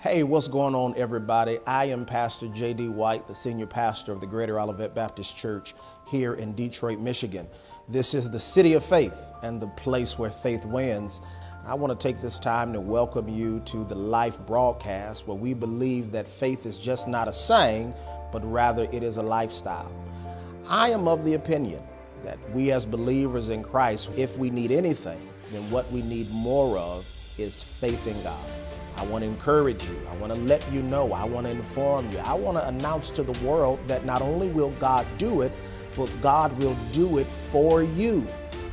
Hey, what's going on, everybody? I am Pastor J.D. White, the senior pastor of the Greater Olivet Baptist Church here in Detroit, Michigan. This is the city of faith and the place where faith wins. I want to take this time to welcome you to the live broadcast where we believe that faith is just not a saying, but rather it is a lifestyle. I am of the opinion that we as believers in Christ, if we need anything, then what we need more of is faith in God. I want to encourage you. I want to let you know. I want to inform you. I want to announce to the world that not only will God do it, but God will do it for you.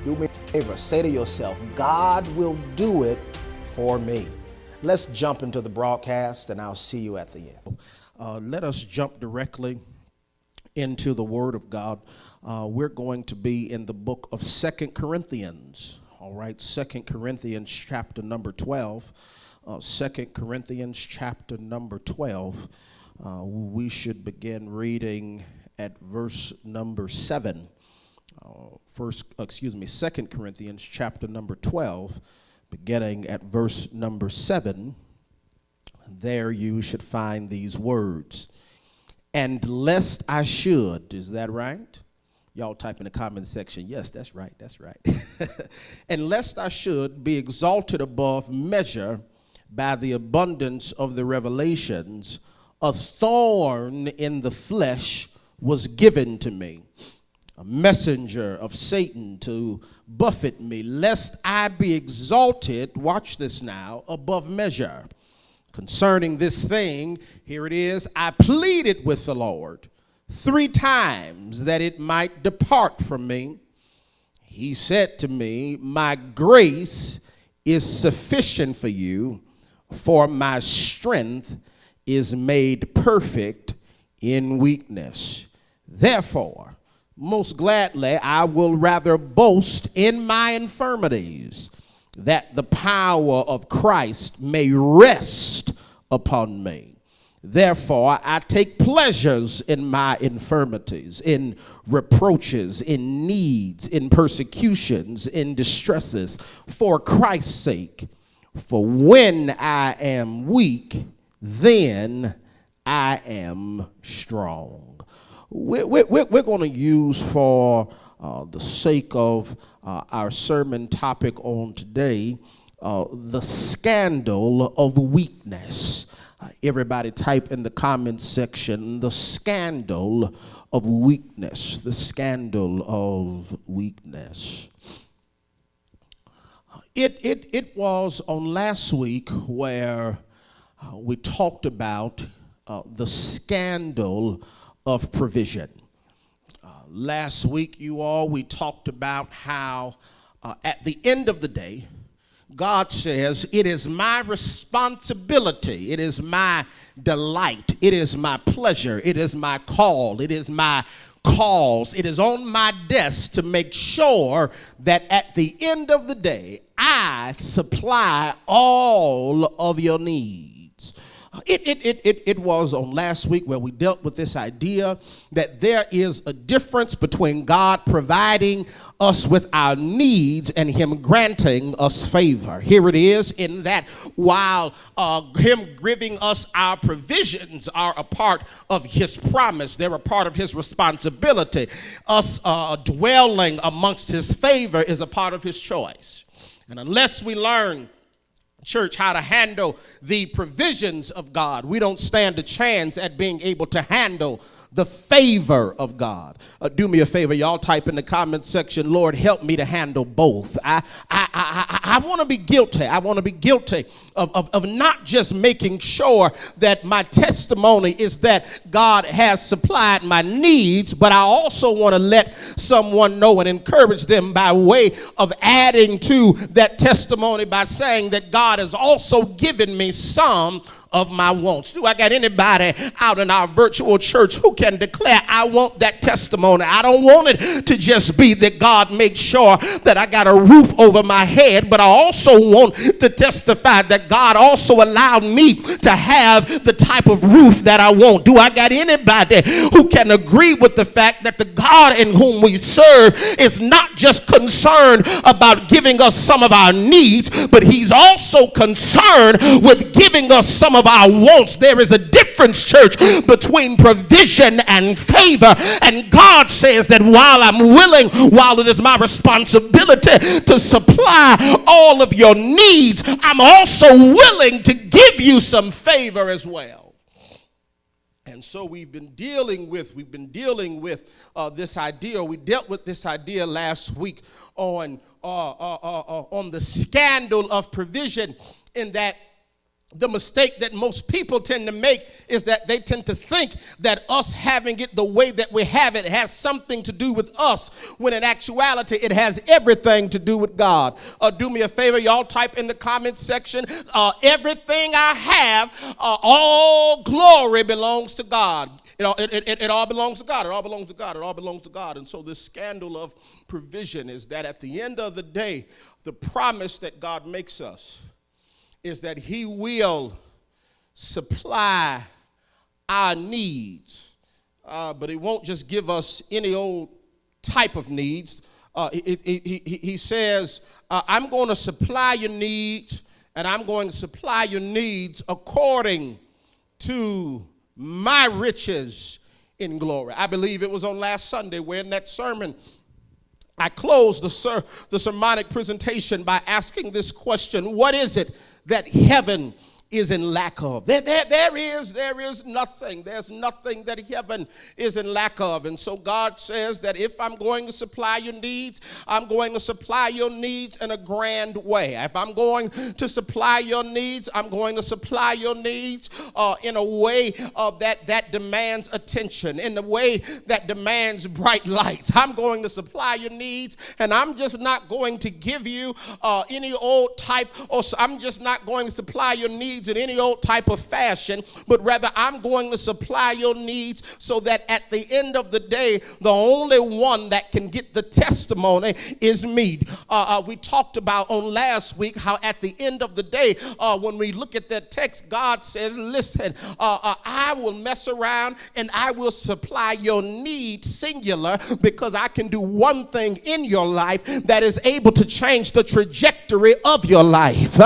Do me a favor. Say to yourself, God will do it for me. Let's jump into the broadcast, and I'll see you at the end. Let us jump directly into the Word of God. We're going to be in the book of 2 Corinthians. All right, 2 Corinthians chapter number 12. 2 Corinthians chapter number 12. We should begin reading at verse number 7. 2 Corinthians chapter number 12, beginning at verse number 7. There you should find these words. And lest I should, is that right? Y'all type in the comment section, yes, that's right, that's right. And lest I should be exalted above measure by the abundance of the revelations, a thorn in the flesh was given to me, a messenger of Satan to buffet me, lest I be exalted, watch this now, above measure. Concerning this thing, here it is, I pleaded with the Lord 3 times that it might depart from me. He said to me, my grace is sufficient for you, for my strength is made perfect in weakness. Therefore, most gladly, I will rather boast in my infirmities, that the power of Christ may rest upon me. Therefore, I take pleasures in my infirmities, in reproaches, in needs, in persecutions, in distresses, for Christ's sake. For when I am weak, then I am strong. We're going to use for the sake of our sermon topic on today, the scandal of weakness. Everybody type in the comments section, the scandal of weakness, the scandal of weakness. It was on last week where we talked about the scandal of provision. Last week, we talked about how at the end of the day, God says, it is my responsibility, it is my delight, it is my pleasure, it is my call, it is my cause, it is on my desk to make sure that at the end of the day, I supply all of your needs. It was on last week where we dealt with this idea that there is a difference between God providing us with our needs and him granting us favor. Here it is, in that while him giving us our provisions are a part of his promise, they're a part of his responsibility. Us dwelling amongst his favor is a part of his choice. And unless we learn, church, how to handle the provisions of God, we don't stand a chance at being able to handle the favor of God. Do me a favor, y'all type in the comment section, Lord, help me to handle both. I want to be guilty. I want to be guilty of not just making sure that my testimony is that God has supplied my needs, but I also want to let someone know and encourage them by way of adding to that testimony by saying that God has also given me some of my wants. Do I got anybody out in our virtual church who can declare, I I want that testimony. I don't want it to just be that God makes sure that I got a roof over my head, but I also want to testify that God also allowed me to have the type of roof that I want. Do I got anybody who can agree with the fact that the God in whom we serve is not just concerned about giving us some of our needs, but he's also concerned with giving us some of our wants? There is a difference, church, between provision and favor. And God says that while I'm willing, while it is my responsibility to supply all of your needs, I'm also willing to give you some favor as well. And so we've been dealing with this idea. We dealt with this idea last week on the scandal of provision, in that the mistake that most people tend to make is that they tend to think that us having it the way that we have it has something to do with us, when in actuality it has everything to do with God. Do me a favor, y'all type in the comments section, everything I have, all glory belongs to God. It all belongs to God. It all belongs to God. It all belongs to God. And so this scandal of provision is that at the end of the day, the promise that God makes us is that he will supply our needs. But he won't just give us any old type of needs. He says, I'm going to supply your needs, and I'm going to supply your needs according to my riches in glory. I believe it was on last Sunday where in that sermon I closed the sermonic presentation by asking this question: what is it that heaven is in lack of? There is nothing. There's nothing that heaven is in lack of. And so God says that if I'm going to supply your needs, I'm going to supply your needs in a grand way. If I'm going to supply your needs, I'm going to supply your needs in a way that demands attention, in a way that demands bright lights. I'm going to supply your needs, and I'm just not going to give you any old type, or I'm just not going to supply your needs in any old type of fashion, but rather I'm going to supply your needs so that at the end of the day, the only one that can get the testimony is me. We talked about on last week how at the end of the day, when we look at that text, God says, listen, I will mess around and I will supply your need, singular, because I can do one thing in your life that is able to change the trajectory of your life.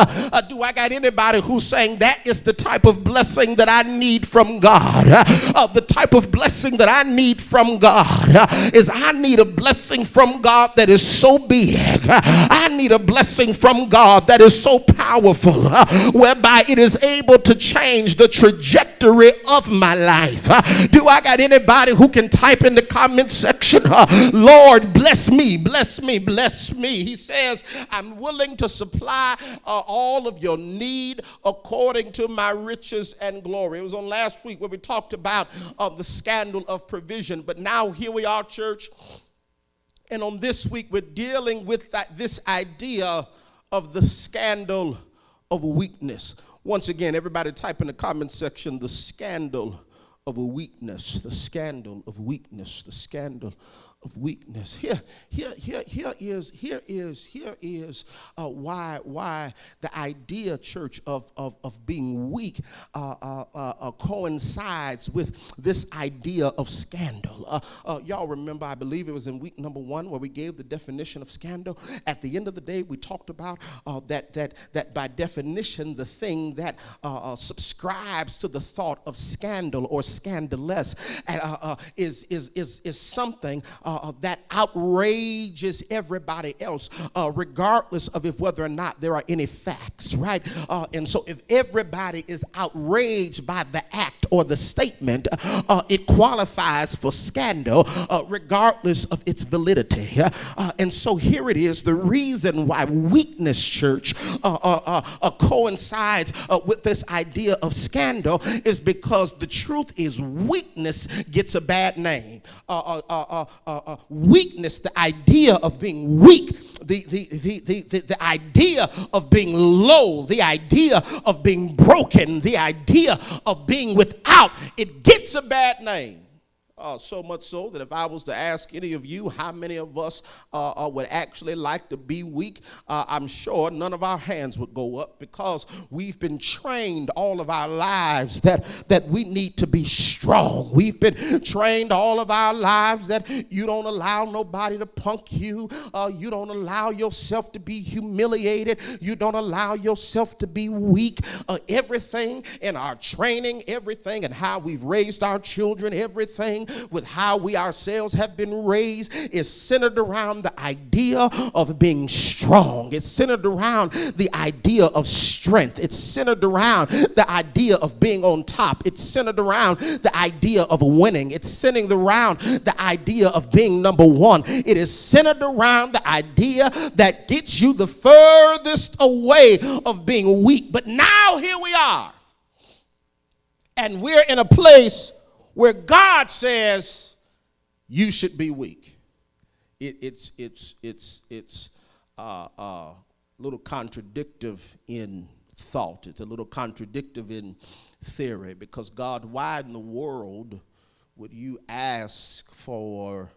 Do I got anybody who's saying that is the type of blessing that I need from God? The type of blessing that I need from God is I need a blessing from God that is so big. I need a blessing from God that is so powerful, whereby it is able to change the trajectory of my life. Do I got anybody who can type in the comment section, Lord, bless me, bless me, bless me? He says, I'm willing to supply all of your need according to my riches and glory. It was on last week where we talked about the scandal of provision. But now here we are, church. And on this week, we're dealing with this idea of the scandal of weakness. Once again, everybody type in the comment section, the scandal of weakness, the scandal of weakness, the scandal of weakness. Here is why the idea, church, of being weak coincides with this idea of scandal. Y'all remember, I believe it was in week number 1 where we gave the definition of scandal. At the end of the day, we talked about that by definition, the thing that subscribes to the thought of scandal or scandalous is something that outrages everybody else, regardless of whether or not there are any facts, right? And so if everybody is outraged by the act or the statement, it qualifies for scandal, regardless of its validity. And so here it is, the reason why weakness, church, coincides with this idea of scandal is because the truth is weakness gets a bad name. Weakness, the idea of being weak, the idea of being low, the idea of being broken, the idea of being without, it gets a bad name. So much so that if I was to ask any of you how many of us would actually like to be weak, I'm sure none of our hands would go up, because we've been trained all of our lives that we need to be strong. We've been trained all of our lives that you don't allow nobody to punk you. You don't allow yourself to be humiliated. You don't allow yourself to be weak. Everything in our training, everything in how we've raised our children, everything with how we ourselves have been raised is centered around the idea of being strong. It's centered around the idea of strength. It's centered around the idea of being on top. It's centered around the idea of winning. It's centered around the idea of being number one. It is centered around the idea that gets you the furthest away of being weak. But now here we are, and we're in a place where God says you should be weak. It's a little contradictive in thought. It's a little contradictive in theory, because God, why in the world would you ask for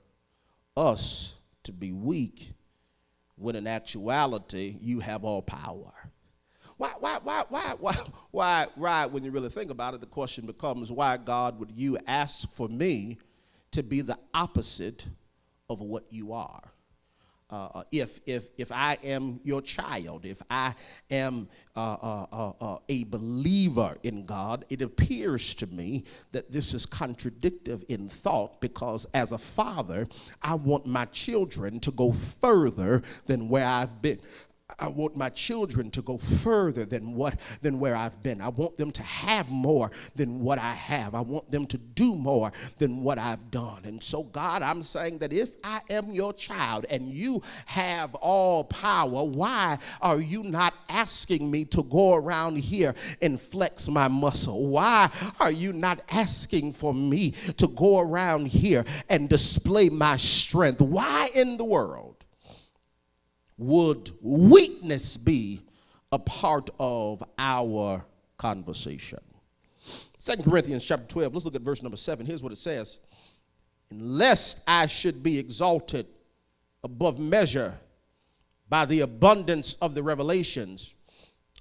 us to be weak when in actuality you have all power? Why, when you really think about it, the question becomes, why, God, would you ask for me to be the opposite of what you are? If I am your child, if I am a believer in God, it appears to me that this is contradictive in thought, because as a father, I want my children to go further than where I've been. I want my children to go further than where I've been. I want them to have more than what I have. I want them to do more than what I've done. And so, God, I'm saying that if I am your child and you have all power, why are you not asking me to go around here and flex my muscle? Why are you not asking for me to go around here and display my strength? Why in the world would weakness be a part of our conversation? 2 Corinthians chapter 12, let's look at verse number 7. Here's what it says. Lest I should be exalted above measure by the abundance of the revelations,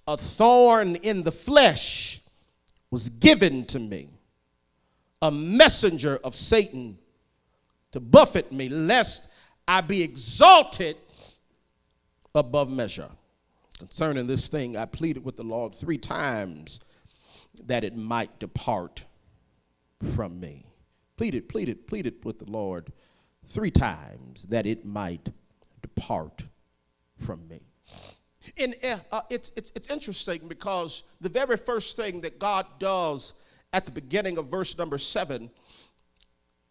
a thorn in the flesh was given to me, a messenger of Satan to buffet me, lest I be exalted above measure. Concerning this thing, I pleaded with the Lord 3 times that it might depart from me. Pleaded with the Lord 3 times that it might depart from me. And it's interesting, because the very first thing that God does at the beginning of verse number 7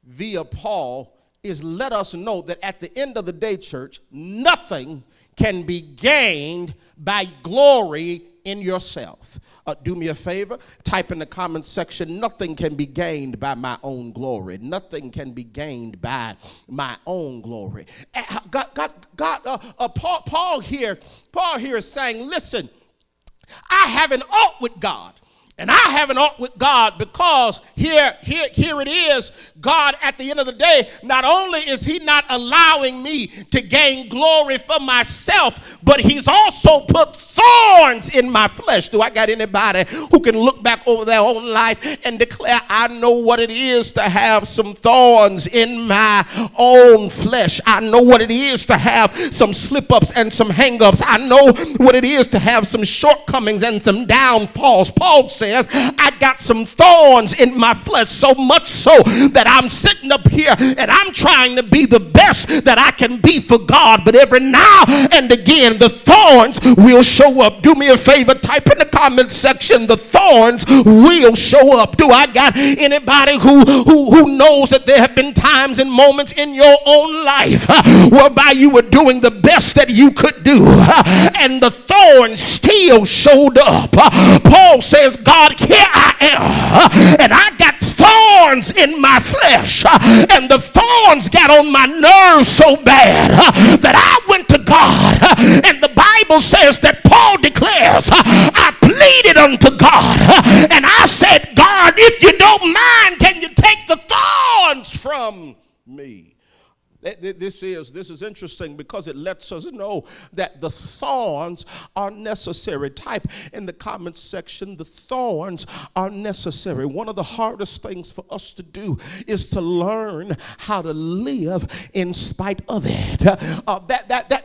via Paul is let us know that at the end of the day, church, nothing can be gained by glory in yourself. Do me a favor, type in the comment section, nothing can be gained by my own glory. Nothing can be gained by my own glory. Paul here is saying, listen, I have an ought with God. And I have an ought with God, because here it is. God, at the end of the day, not only is he not allowing me to gain glory for myself, but he's also put thorns in my flesh. Do I got anybody who can look back over their own life and declare, I know what it is to have some thorns in my own flesh. I know what it is to have some slip-ups and some hang-ups. I know what it is to have some shortcomings and some downfalls. Paul says, I got some thorns in my flesh, so much so that I'm sitting up here and I'm trying to be the best that I can be for God, but every now and again the thorns will show up. Do me a favor, type in the comment section, the thorns will show up. Do I got anybody who knows that there have been times and moments in your own life whereby you were doing the best that you could do, and the thorns still showed up? Paul says, God, here I am, and I got thorns in my flesh, and the thorns got on my nerves so bad that I went to God, and the Bible says that Paul declares, I pleaded unto God, and I said, God, if you don't mind, can you take the thorns from me. This is interesting because it lets us know that the thorns are necessary. Type in the comments section, the thorns are necessary. One of the hardest things for us to do is to learn how to live in spite of it.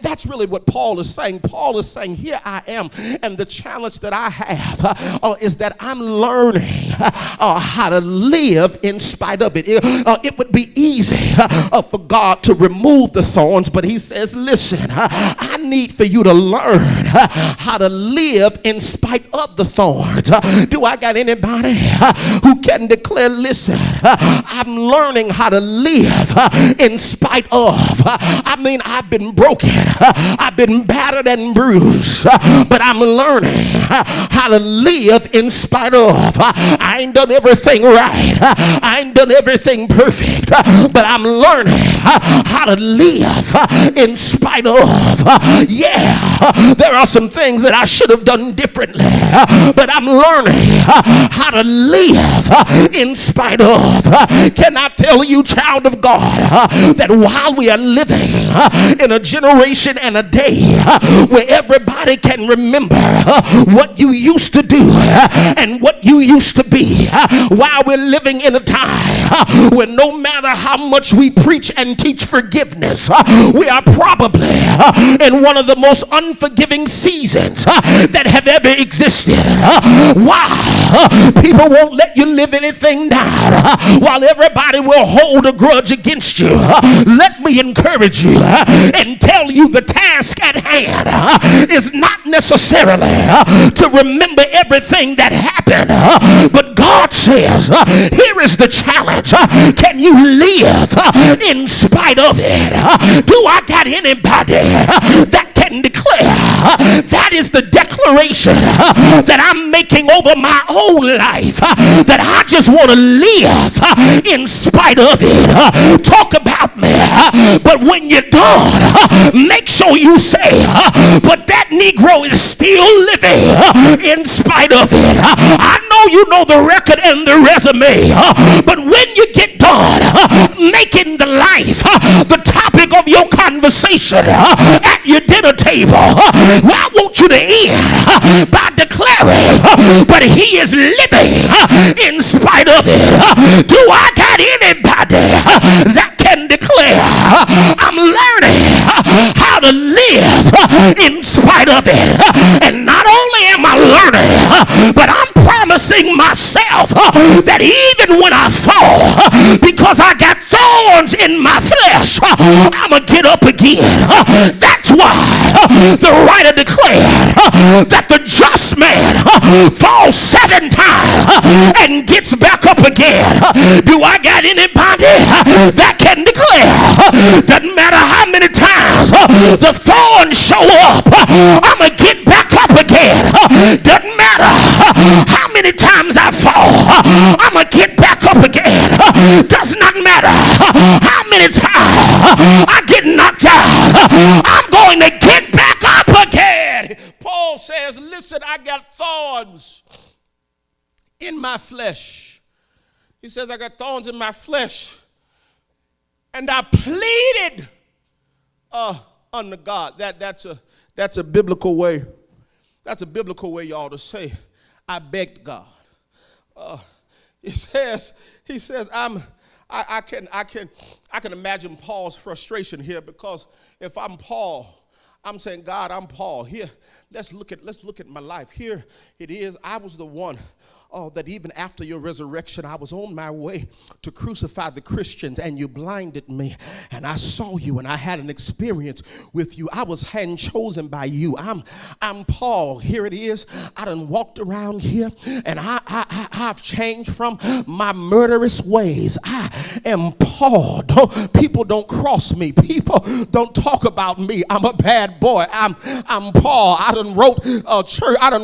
That's really what Paul is saying. Paul is saying, here I am, and the challenge that I have is that I'm learning how to live in spite of it. It would be easy for God to remove the thorns, but he says, listen, I need for you to learn how to live in spite of the thorns. Do I got anybody who can declare, listen, I'm learning how to live in spite of. I mean, I've been broken, I've been battered and bruised, but I'm learning how to live in spite of. I ain't done everything right, I ain't done everything perfect, but I'm learning how to live in spite of. Yeah, there are some things that I should have done differently, but I'm learning how to live in spite of. Can I tell you, child of God, that while we are living in a generation and a day where everybody can remember what you used to do and what you used to be, while we're living in a time where no matter how much we preach and teach forgiveness, we are probably in one of the most unforgiving seasons that have ever existed. Why? People won't let you live anything down, while everybody will hold a grudge against you. Let me encourage you and tell you the task at hand is not necessarily to remember everything that happened, but God says, here is the challenge. Can you live in spite of it? Do I got anybody that can declare that is the declaration that I'm making over my own life, that I just want to live in spite of it? Talk about me, but when you're done, make sure you say, but that Negro is still living in spite of it. I know you know the record and the resume, but when you get done making the life the topic of your conversation at your dinner table, I want you to end by declaring, but he is living in spite of it. Do I got anybody that can declare, I'm learning how to live in spite of it? And not only am I learning, but I'm promising myself that even when I fall, because I got thorns in my flesh, I'm going to get up again. That's why the writer declared that the just man falls 7 times and gets back up again. Do I got anybody that can declare, doesn't matter how many times the thorns show up, I'm going to get back up again. Doesn't matter how many times I fall, I'm going to get back up again. Does not matter how many times I get knocked out, I'm going to get back up again. Paul says, listen, I got thorns in my flesh. He says, I got thorns in my flesh. And I pleaded unto God. That's a biblical way. That's a biblical way, y'all, to say, I begged God. He says, I can imagine Paul's frustration here, because if I'm Paul, I'm saying, God, I'm Paul. Here, let's look at my life. Here it is. I was the one that even after your resurrection, I was on my way to crucify the Christians, and you blinded me, and I saw you, and I had an experience with you. I was hand chosen by you. I'm Paul. Here it is. I done walked around here, and I've changed from my murderous ways. I am Paul. People don't cross me. People don't talk about me. I'm a bad boy. I'm Paul. I done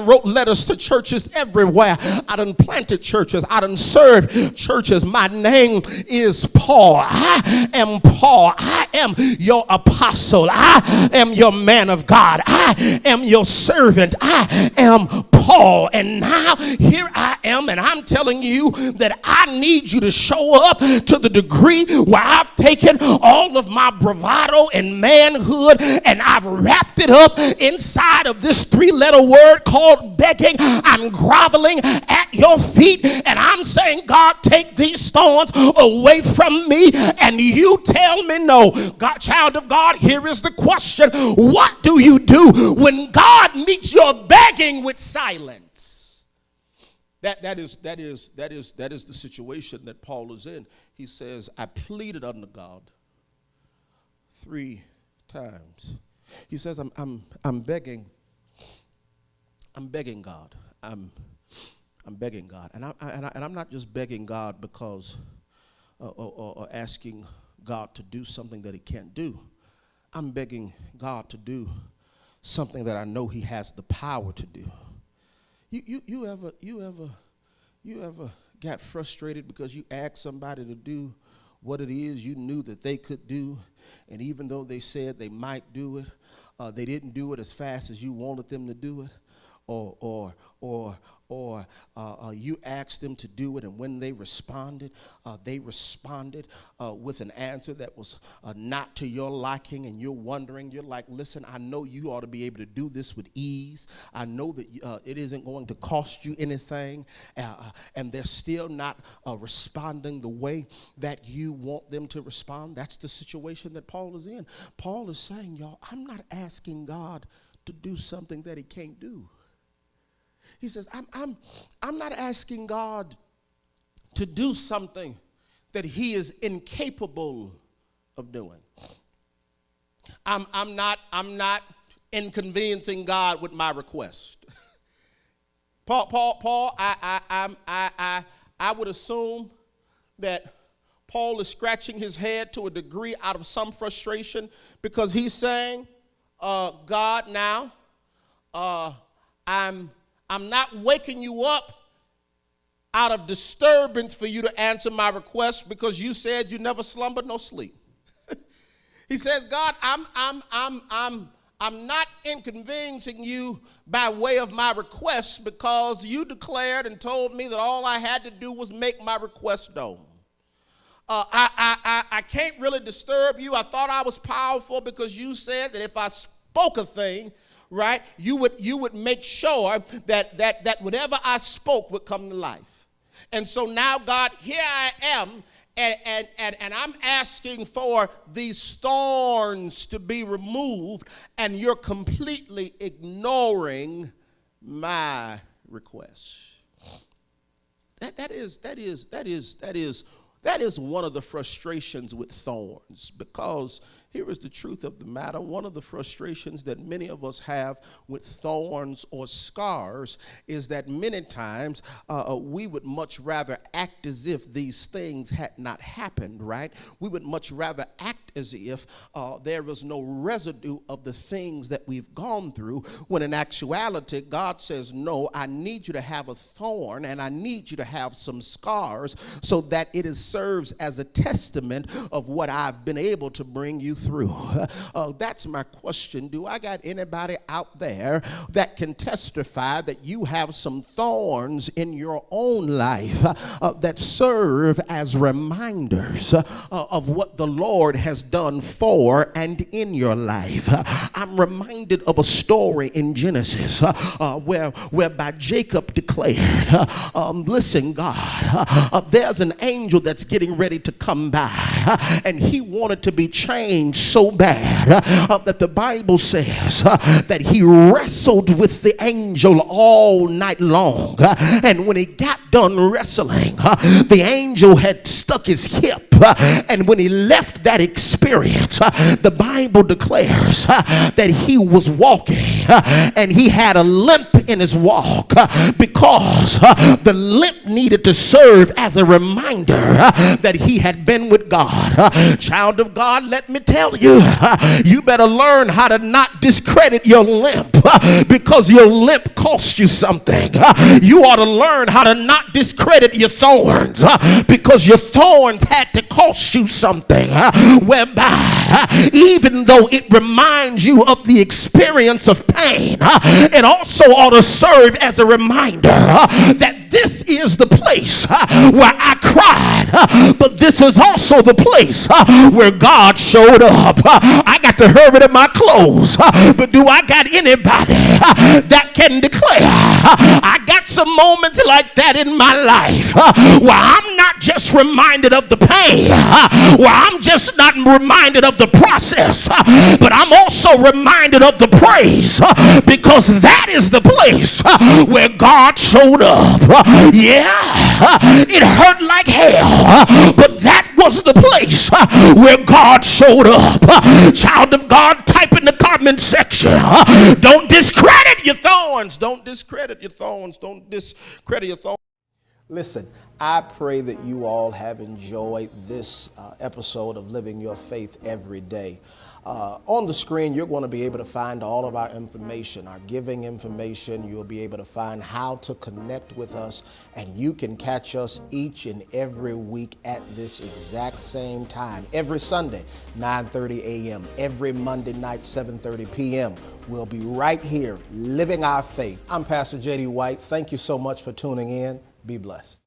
wrote letters to churches everywhere. I done planted churches. I done served churches. My name is Paul. I am Paul. I am your apostle. I am your man of God. I am your servant. I am Paul. And now here I am, and I'm telling you that I need you to show up to the degree where I've taken all of my bravado and manhood and I've wrapped it up inside of this three-letter word called begging. I'm groveling at your feet and I'm saying, God, take these thorns away from me. And you tell me no. God, child of God, here is the question. What do you do when God meets your begging with silence? That is the situation that Paul is in. He says, I pleaded unto God 3 times. He says, I'm begging God. I'm begging God, and I'm not just begging God because or asking God to do something that He can't do. I'm begging God to do something that I know He has the power to do. You ever got frustrated because you asked somebody to do what it is you knew that they could do, and even though they said they might do it, they didn't do it as fast as you wanted them to do it, or you asked them to do it, and when they responded with an answer that was not to your liking, and you're wondering, you're like, listen, I know you ought to be able to do this with ease. I know that it isn't going to cost you anything, and they're still not responding the way that you want them to respond. That's the situation that Paul is in. Paul is saying, y'all, I'm not asking God to do something that He can't do. He says, I'm not asking God to do something that He is incapable of doing. I'm not inconveniencing God with my request. Paul, I would assume that Paul is scratching his head to a degree out of some frustration because he's saying, God, now, I'm not waking you up out of disturbance for you to answer my request because you said you never slumber nor sleep. He says, God, I'm not inconveniencing you by way of my request because you declared and told me that all I had to do was make my request known. I can't really disturb you. I thought I was powerful because you said that if I spoke a thing, right, you would make sure that whatever I spoke would come to life. And so now, God, here I am, and I'm asking for these thorns to be removed, and you're completely ignoring my request. That is one of the frustrations with thorns, because here is the truth of the matter. One of the frustrations that many of us have with thorns or scars is that many times we would much rather act as if these things had not happened, right? We would much rather act as if there was no residue of the things that we've gone through, when in actuality, God says, no, I need you to have a thorn and I need you to have some scars so that it serves as a testament of what I've been able to bring you through. That's my question. Do I got anybody out there that can testify that you have some thorns in your own life that serve as reminders of what the Lord has done for and in your life? I'm reminded of a story in Genesis whereby Jacob declared, listen, God, there's an angel that's getting ready to come by, and he wanted to be changed so bad that the Bible says that he wrestled with the angel all night long, and when he got done wrestling, the angel had stuck his hip, and when he left that experience, the Bible declares that he was walking and he had a limp in his walk because the limp needed to serve as a reminder that he had been with God. God. Child of God, let me tell you, you better learn how to not discredit your limp because your limp cost you something. You ought to learn how to not discredit your thorns because your thorns had to cost you something, whereby even though it reminds you of the experience of pain, it also ought to serve as a reminder that this is the place where I cried, but this is also the place where God showed up. I got to hurry to my close, but do I got anybody that can declare I got some moments like that in my life where I'm not just reminded of the pain, where I'm just not reminded of the process, but I'm also reminded of the praise, because that is the place where God showed up. Yeah, it hurt like hell, but that was the place where God showed up. Child of God, type in the comment section. Don't discredit your thorns. Don't discredit your thorns. Don't discredit your thorns. Listen, I pray that you all have enjoyed this episode of Living Your Faith Every Day. On the screen, you're going to be able to find all of our information, our giving information. You'll be able to find how to connect with us, and you can catch us each and every week at this exact same time. Every Sunday, 9:30 a.m. Every Monday night, 7:30 p.m. We'll be right here, living our faith. I'm Pastor J.D. White. Thank you so much for tuning in. Be blessed.